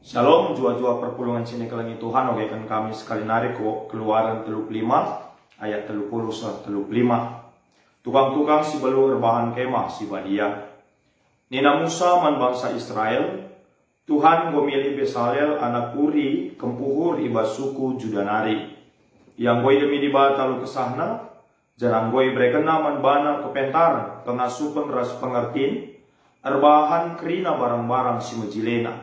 Shalom, jua-jua perpulungan sini kelengi Tuhan, oke kan kami sekali nariko Keluaran 35 ayat 30-35. Tukang-tukang si belu rebahan kemah si badia. Nina Musa man bangsa Israel, Tuhan gomili Besalel anak Uri kempuhur ibas suku Judanari. Yang goi demi dibata lu kesahna, jangan goi berekena man bana kepentar, pengasupan ras pengertin, erbahan kerina barang-barang si mejilena.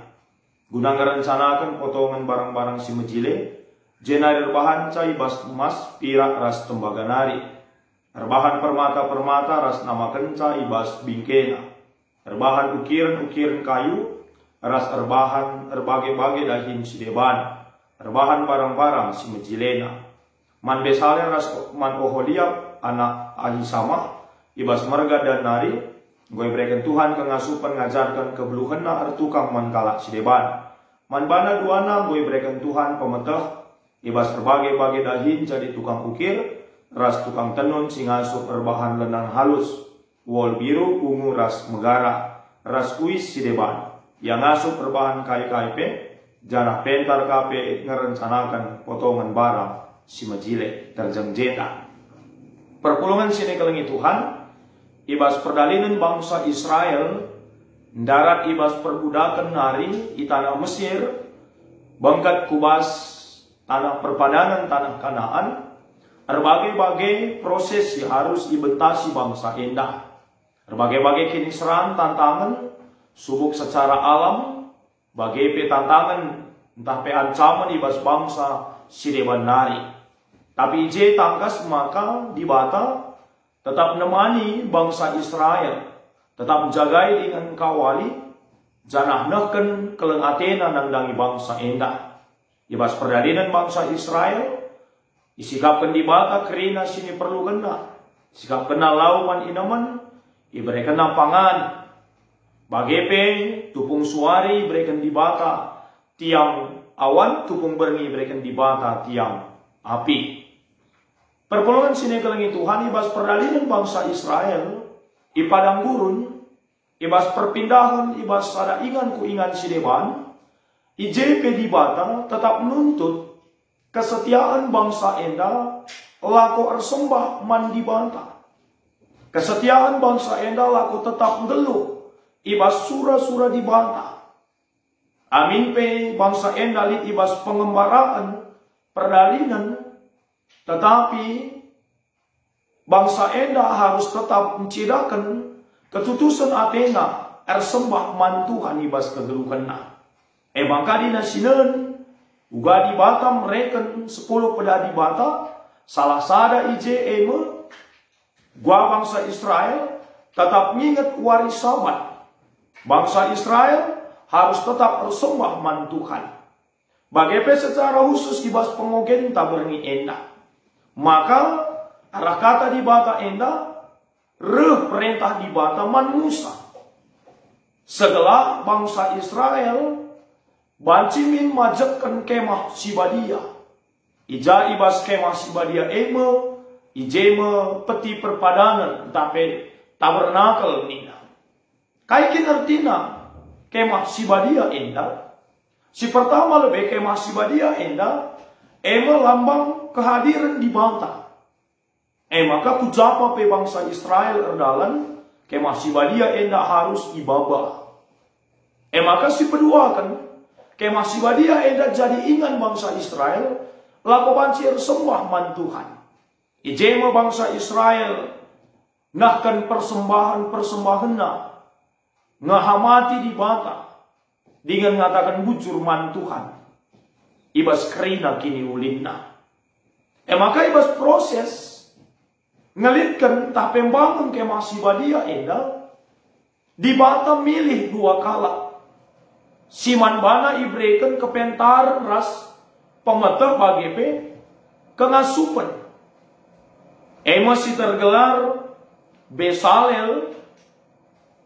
Guna ngerencanakan potongan barang-barang si mejile, jena erbahan cai bas emas pirak ras tembaga nari. Erbahan permata-permata ras nama kenca ibas bingkena. Erbahan ukiran-ukiran kayu, ras erbahan erbage-bage dahin si deban. Erbahan barang-barang si mejilena. Man Besalel ras man Oholiab anak Ahisama, ibas merga dan nari. Gue berikan Tuhan kengasupan ngajarkan kebeluhena ertukang man kalak si deban. Man bana duana gue berikan Tuhan pemetah ibas berbagai-bagai dahin jadi tukang ukir, ras tukang tenun singasup erbahan lenang halus, wol biru ungu ras megara, ras kuis si deban. Yang ngasup erbahan kai-kaipe, janah pentar kape ngerencanakan potongan barang si majile terjengjeta. Perpulungan sini kelengi Tuhan, ibas perdalinan bangsa Israel, darat ibas perbudakan nari di tanah Mesir, bangkat kubas tanah perpadanan tanah Kanaan, berbagai-bagai proses yang harus dibentasi bangsa endah, berbagai-bagai kiniseran tantangan, subuk secara alam, bagai tantangan entah ancaman ibas bangsa sireban nari. Tapi je tangkas maka dibata tetap menemani bangsa Israel, tetap menjagai dengan kawali, janah nehken keleng Atena nangdangi bangsa endah. Ibas perdalinan bangsa Israel, isikapkan dibata kerina sini perlu kena, sikap kena lauman inaman, iberikan pangan, bagepe tupung suari iberikan dibata, tiang awan tupung berngi iberikan dibata tiang api. Perpulungan sini kelengi Tuhan ibas perdalinan bangsa Israel i padang gurun, ibas perpindahan ibas sada ingan ku ingan si deban, IJP di bata tetap menuntut kesetiaan bangsa endah laku ersembah man di bata. Kesetiaan bangsa endah laku tetap ngeluh ibas sura-sura di bata. Amin pe bangsa endah lit ibas pengembaraan perdalinan. Tetapi bangsa endah harus tetap mencidakan ketutusan Atena ersembah man Tuhan ibas kegeluhena. Maka di nasinen uga di bata mereka 10 peda di bata salah sada ije gua bangsa Israel tetap nginget waris sabat. Bangsa Israel harus tetap ersembah man Tuhan. Bagaimana secara khusus ibas pengogen taberni endah. Maka arah kata di bata endah, reh perintah di bata man Musa. Segala bangsa Israel bancimin majekan kemah sibadia. Ija ibas kemah sibadia ijeme peti perpadanan tapi tabernakel nina. Kaikin artina kemah sibadia endah. Si pertama lebih kemah sibadia endah, lambang kehadiran di bata. Maka kujapa pe bangsa Israel erdalan kemah sibadia endah harus ibaba. Maka si kedua kan kemah sibadia endah jadi ingan bangsa Israel laku bancir sembah man Tuhan. Ijema bangsa Israel nahkan persembahan-persembahanna ngahamati di bata dengan ngatakan bujur man Tuhan. Ibas kerina kini ulinna. Maka ibas proses ngelitkan tak pembangun kemah sibadia endah di bata milih 2 kala. Siman bana ibrekan kepentar ras pemetah bagepe kengasupan. Masih tergelar Besalel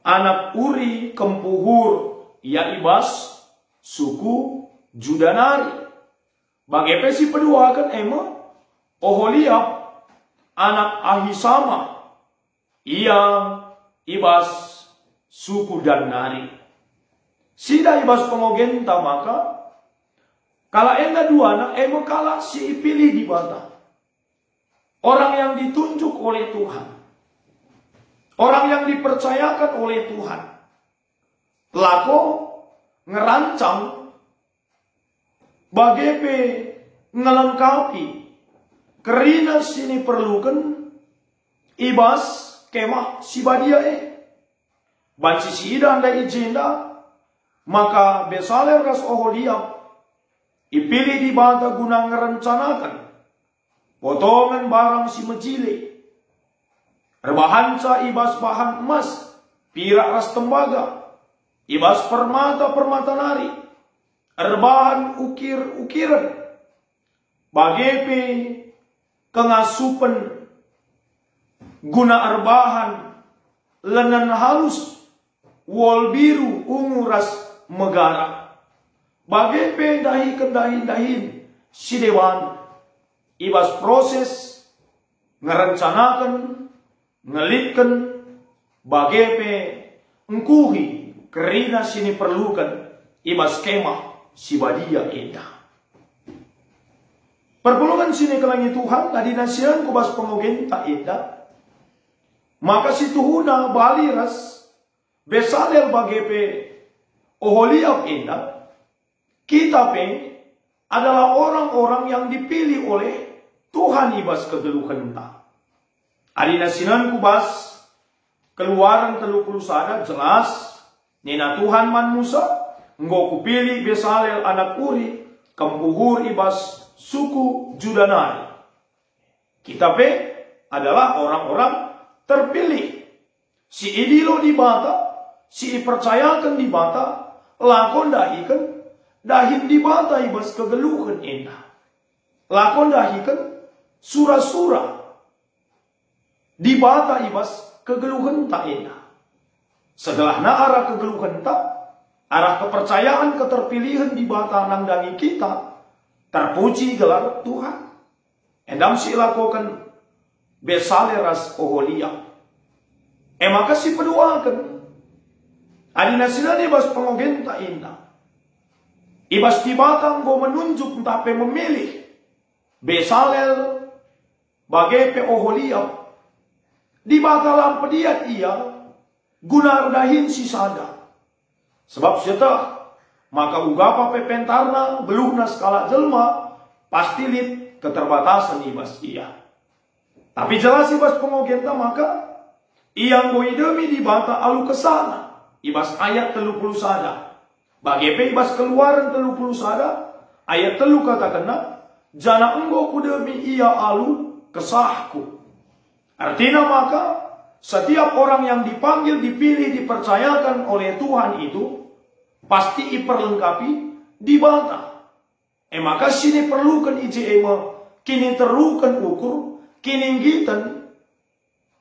anak Uri kempuhur ia ibas suku Judanari. Bagepe si kedua kan Oholiab anak Ahisama ia ibas suku dan nari. Sida ibas pengogenta maka kala enda dua emo kala si ipilih di bata. Orang yang ditunjuk oleh Tuhan. Orang yang dipercayakan oleh Tuhan. Lako ngerancang bagepe ngelengkapi kerina sini perlukan ibas kemah si badia banci sida anda ijenda maka Besaleel ras Oholiab ipilih di bata guna ngerencanakan potongan barang si mejile rebahanca ibas bahan emas pirak ras tembaga ibas permata nari rebahan ukir-ukiran bagepe kengasupan guna arbahan lenen halus wol biru ungu ras megara bagepe dahin si dewan ibas proses ngerencanakan ngelitkan bagepe engkuhi kerina sini perlukan ibas kemah si badia indah. Perpulungan sini kelangi Tuhan tadi nasihan kubas pengogen tak indah. Maka si Tuhuna bali ras Besaleel bagepe Oholiab indah. Kita adalah orang-orang yang dipilih oleh Tuhan ibas kegeluhan tak. Adi nasihan kubas Keluaran 31 jelas nina Tuhan man Musa nggo kupilih Besaleel anak Uri kempuhur ibas suku Judanai. Kita adalah orang-orang terpilih. Si idilo di bata, si percayakan di bata, lakon dahin di bata ibas kegeluhan indah. Lakon dahikan sura-sura di bata ibas kegeluhan tak indah. Segelahna arah kegeluhan tak, arah kepercayaan keterpilihan di bata nangdangi kita, terpuji gelar Tuhan. Endam si lakukan Besaleel ras Oholiab. Maka si peduakan. Adina sila ibas pengogen tak indah. Ibas di batang go menunjuk tapi memilih Besaleel bagepe Oholiab. Di batalam pediat ia guna dahin si sada. Sebab setah maka ugapa pepentarna beluhna skala jelma pasti lit keterbatasan ibas ia. Tapi jelas ibas pengogenta maka yang goidemi di bata alu kesana ibas ayat 30 sada. Bagepe ibas Keluaran 30 sada ayat 3 katakanna jana enggo kudemi ia alu kesahku. Artinya maka setiap orang yang dipanggil, dipilih, dipercayakan oleh Tuhan itu pasti iperlengkapi di bata. Maka sini perlukan ijema kini terukan ukur kini gitan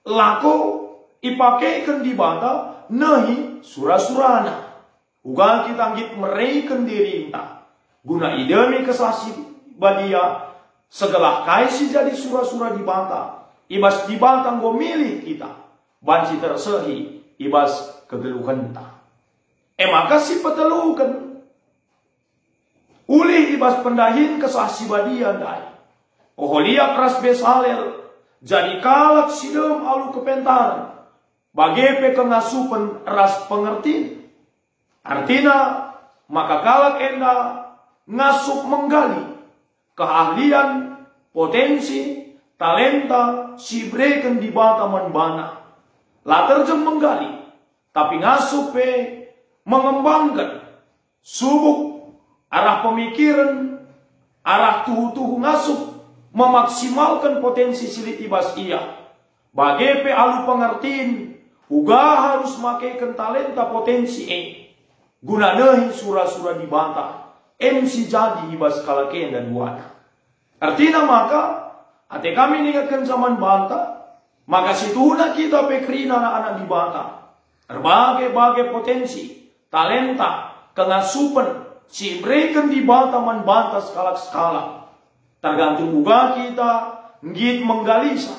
lako ipakaikan di bata nahi surah-surana. Ugal kita ngit meraikan diri inta guna idemi kesasi badia segala kaisi jadi surah-surah di bata. Ibas di batang go milih kita banci tersehi ibas kegeluhan ta. Maka si petelukan ulih ibas pendahin kesasi badia dai. Oholiab ras Besaleel jadi kalak sidem alu kepentaran bagepe kengasupan ras pengertiin. Artina maka kalak enda ngasup menggali keahlian, potensi, talenta si breken di bata manbana. Laterjem menggali tapi ngasup mengembangkan subuk arah pemikiran, arah tuhu-tuhu ngasup memaksimalkan potensi silit ibas ia. Bagepe alu pengertiin uga harus makaikan talenta potensi guna nehi surah-surah di bata MC jadi ibas kalaken dan buana. Artinya maka ate kami ingatkan zaman banta maka situna kita pekrina anak-anak di bata berbagai potensi talenta kengasupan si breken di bata man banta skala tergantung uga kita ngit menggalisa,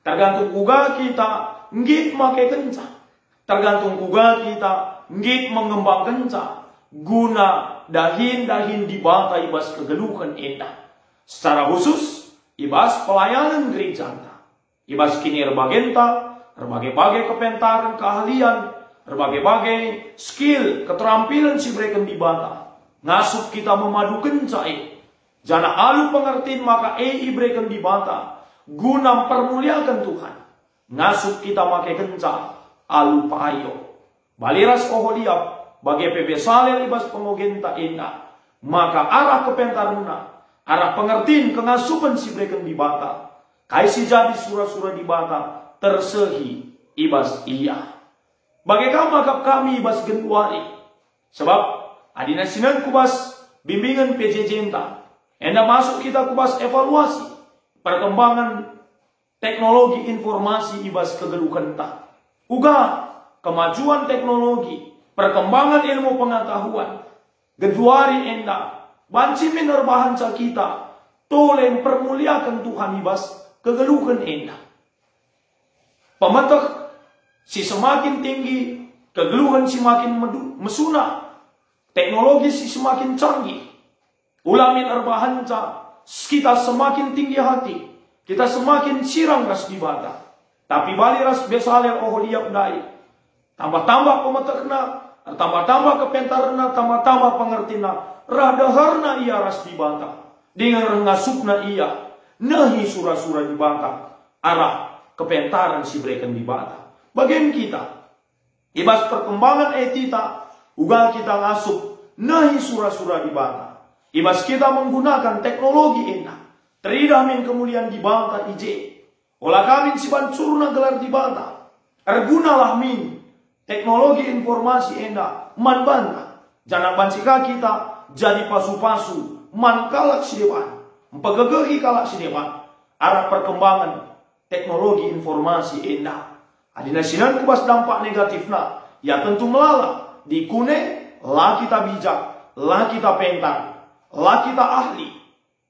tergantung uga kita ngit make kenca, tergantung uga kita ngit mengembang kenca guna dahin-dahin dibata ibas kegeluhan enda. Secara khusus, ibas pelayanan gereja anda. Ibas kini berbagai kepentaran keahlian, berbagai skill, keterampilan si mereka dibata. Ngasup kita memadukan cai. Jana alu pengertiin maka ibreken dibata. Guna permuliakan Tuhan. Ngasup kita make kenca alu payo. Baliras oholiap bagai pebesale libas pengogenta indah. Maka arah kepentaruna, arah pengertiin kengasupan si breken dibata. Kaisi jadi surah-surah dibata tersehi ibas iya. Bagaimana magap kami ibas gentuari. Sebab adina sinan kubas bimbingan PJJ enta. Enda masuk kita kubas evaluasi perkembangan teknologi informasi ibas kegeluhan ta. Uga kemajuan teknologi, perkembangan ilmu pengetahuan, geduari enda, banci minerbahan kita, toleng permuliakan Tuhan ibas kegeluhan enda. Pemetek si semakin tinggi, kegeluhan si makin mesuna, teknologi si semakin canggih. Ulamin erbahanca, kita semakin tinggi hati, kita semakin sirang ras dibata. Tapi bali ras besaler oholiap dai. Tambah-tambah pemetekna, tambah-tambah kepentarna, tambah-tambah pengertina. Radaharna ia ras dibata. Dengan ngasupna ia, nahi surah-surah dibata. Arah kepentaran si breken dibata. Bagian kita, ibas perkembangan etita, ugal kita ngasup, nahi surah-surah dibata. Ibas kita menggunakan teknologi enak. Teridah min kemuliaan dibata ije. Olah kami si bancurna gelar dibata. Ergunalah min teknologi informasi enak. Man banta. Jangan bancika kita jadi pasu-pasu. Man kalak si depan. Empegegeri kalak si depan. Arah perkembangan teknologi informasi enak. Adina sinan kubas dampak negatifna. Ya tentu melala. Di kune lah kita bijak. Lah kita pentar. Lah kita ahli.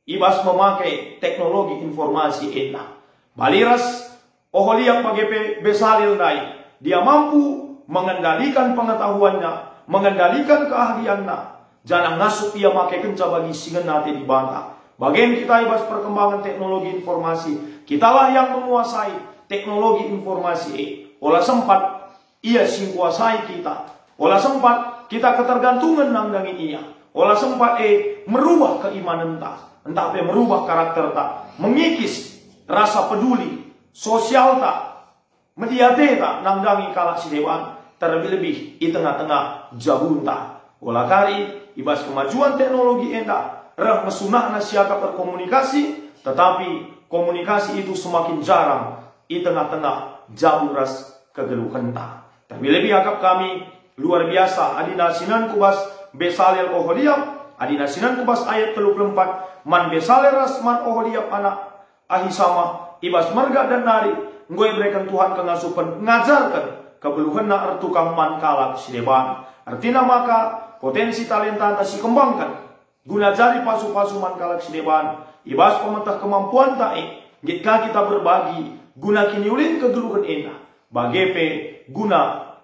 Ibas memakai teknologi informasi enak. Baliras oholiak bagai besalil dai. Dia mampu mengendalikan pengetahuannya, mengendalikan keahliannya. Jangan ngasup ia makai kenca bagi singan nate di banta. Bagian kita ibas perkembangan teknologi informasi. Kitalah yang menguasai teknologi informasi. Olah sempat ia singkuasai kita. Olah sempat kita ketergantungan nangdangi ia. Olah sempat merubah keimanan tak. Entah apa merubah karakter tak. Mengikis rasa peduli. Sosial tak. Mediate tak. Nangdangi kalak si dewan. Terlebih-lebih di tengah-tengah jabun tak. Olah kari. Ibas kemajuan teknologi endak. Rah mesunah nasiaka berkomunikasi. Tetapi komunikasi itu semakin jarang. Di tengah-tengah jabun ras kegeluhan tak. Terlebih-lebih akap kami. Luar biasa. Adina sinan kubas. Besalel oholiap. Adina sinan kubas ayat 34. Man besalel ras man oholiap anak ahisama. Ibas marga dan nari. Ngoy berikan Tuhan kengasupan. Ngajarkan. Kebeluhan na ertukang man kalak sideban. Artinya maka. Potensi talenta anta si kembangkan. Guna jari pasu-pasu man kalak sideban. Ibas pementah kemampuan tae. Jika kita berbagi. Guna kiniulin kegeluhan enak. Bagepe guna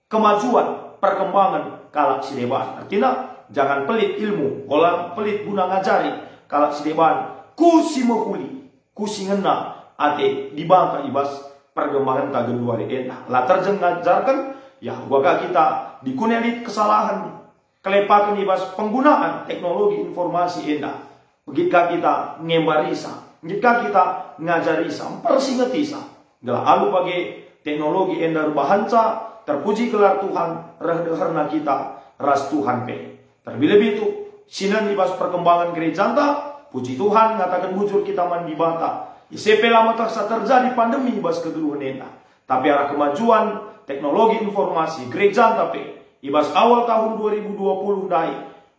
kemajuan perkembangan kalak sideban. Artinya jangan pelit ilmu. Olah pelit guna ngajari kalak sideban. Kusi mehuli. Kusi ngena ate dibangka ibas perkembangan kageluari enak. Latar jeng ngajarkan. Ya waga kita dikunelit kesalahan. Kelepakan ibas penggunaan teknologi informasi enak. Begika kita ngembarisa. Jika kita ngajarisa. Persingetisa. Gelah alu bagi teknologi endar bahanca. Terpuji gelar Tuhan. Rehdeherna kita. Ras Tuhan pe. Terlebih itu. Sinan ibas perkembangan gereja anta. Puji Tuhan. Ngatakan bujur kita mandi bata. ICP lama tersa terjadi pandemi ibas kegeluhan enak. Tapi arah kemajuan teknologi informasi gereja anta pe. Ibas awal tahun 2020 dai.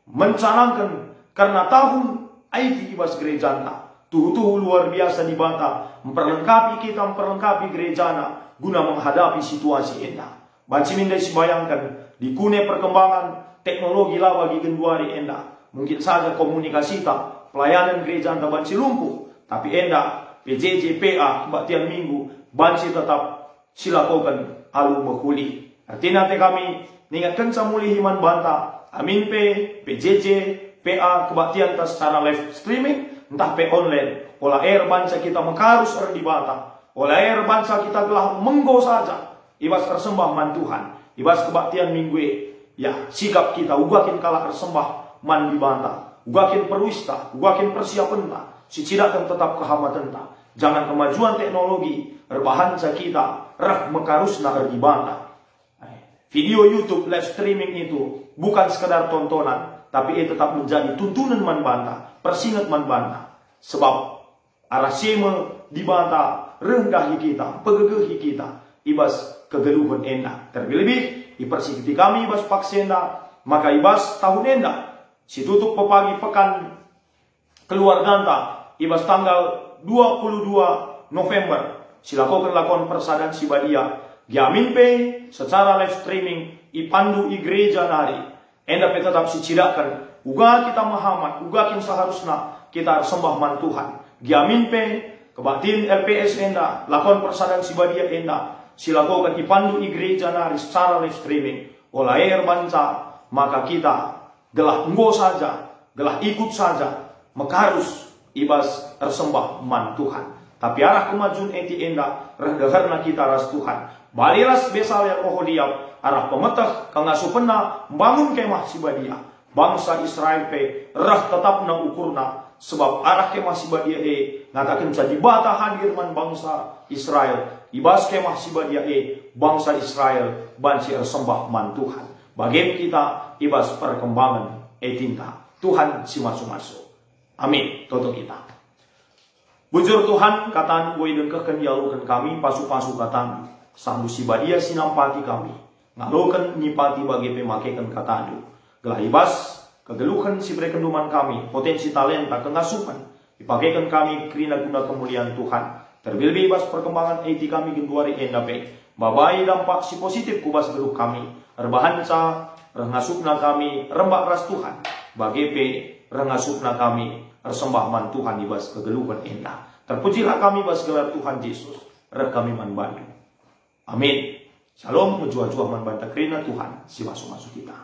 Mencanangkan. Karena tahun IT ibas gereja anta. Tuhu-tuhu luar biasa di bata. Memperlengkapi kita, memperlengkapi gerejana. Guna menghadapi situasi endah. Banci mindai si bayangkan. Di kune perkembangan teknologi lah bagi genduari endah. Mungkin saja komunikasi tak. Pelayanan gereja anta banci lumpuh. Tapi endah. PJJ, PA, kebaktian minggu. Banci tetap silakokan alu mehuli. Artinya nanti kami. Ningatkan samuli himan banta. Amin PJJ, PA kebaktian tas secara live streaming, entah online. Olah air bangsa kita mengkarus di bata. Olah air bangsa kita telah menggo saja. Ibas tersembah man Tuhan. Ibas kebaktian minggu ya sikap kita ugakin kalah tersembah man di bata. Ugakin perwista, ugakin persiapan ta. Si tidak akan tetap kehamatan ta. Jangan kemajuan teknologi rebahan kita rah mengkarusna di bata. Video YouTube live streaming itu bukan sekedar tontonan, tapi itu tetap menjadi tuntunan man banta, persingat man banta. Sebab arah sema di banta rendahi kita, pegegehi kita, ibas kegeluhan enda. Terlebih ipersikiti kami ibas paksenda, maka ibas tahun enda. Si tutup pepagi pekan keluarganta, ibas tanggal 22 November. Silakan lakon persadan si badia. Giamin secara live streaming ipandu i gereja nari. Enda pe tetap sicidakan. Uga kita mahamat, uga kin seharusnya kita sembah man Tuhan. Giamin kebatin LPS enda, lakon persadan si badia enda. Silakan ipandu i gereja nari secara live streaming. Olah air banca, maka kita gelah enggo saja, gelah ikut saja, mekarus ibas tersembah man Tuhan. Tapi arah kemajuan enti enda, redaharna kita ras Tuhan. Baliras besal yang ohodiap, arah pemetah kangasupena bangun kemah si badia. Bangsa Israel rah tetap na ukurna, sebab arah kemah si badia ngatakan jadi bata hadir man bangsa Israel. Ibas kemah si badia bangsa Israel banci sembah man Tuhan. Bagian kita ibas perkembangan tinta. Tuhan si masuk-masuk. Amin. Toto kita. Bujur Tuhan, kataan gue dengkehkan dialukan kami, pasu-pasu katamu. Sambu si badia sinampati kami. Ngalukan nipati bagi pemakekan katadu. Gelah ibas, kegeluhan si berekenduman kami, potensi talenta, kengasupan. Dipakekan kami kerina guna kemuliaan Tuhan. Terlebih ibas perkembangan eti kami genduari endape. Babai dampak si positif kubas geluh kami. Erbahanca, rengasupna kami, rembak ras Tuhan. Bagi rengasupna kami, ersembah man Tuhan ibas kegeluhan endah. Terpujilah kami bas gelar Tuhan Yesus. Kami man bantu. Amin. Shalom, menjual-jual man banta kerina Tuhan si masuk-masuk kita.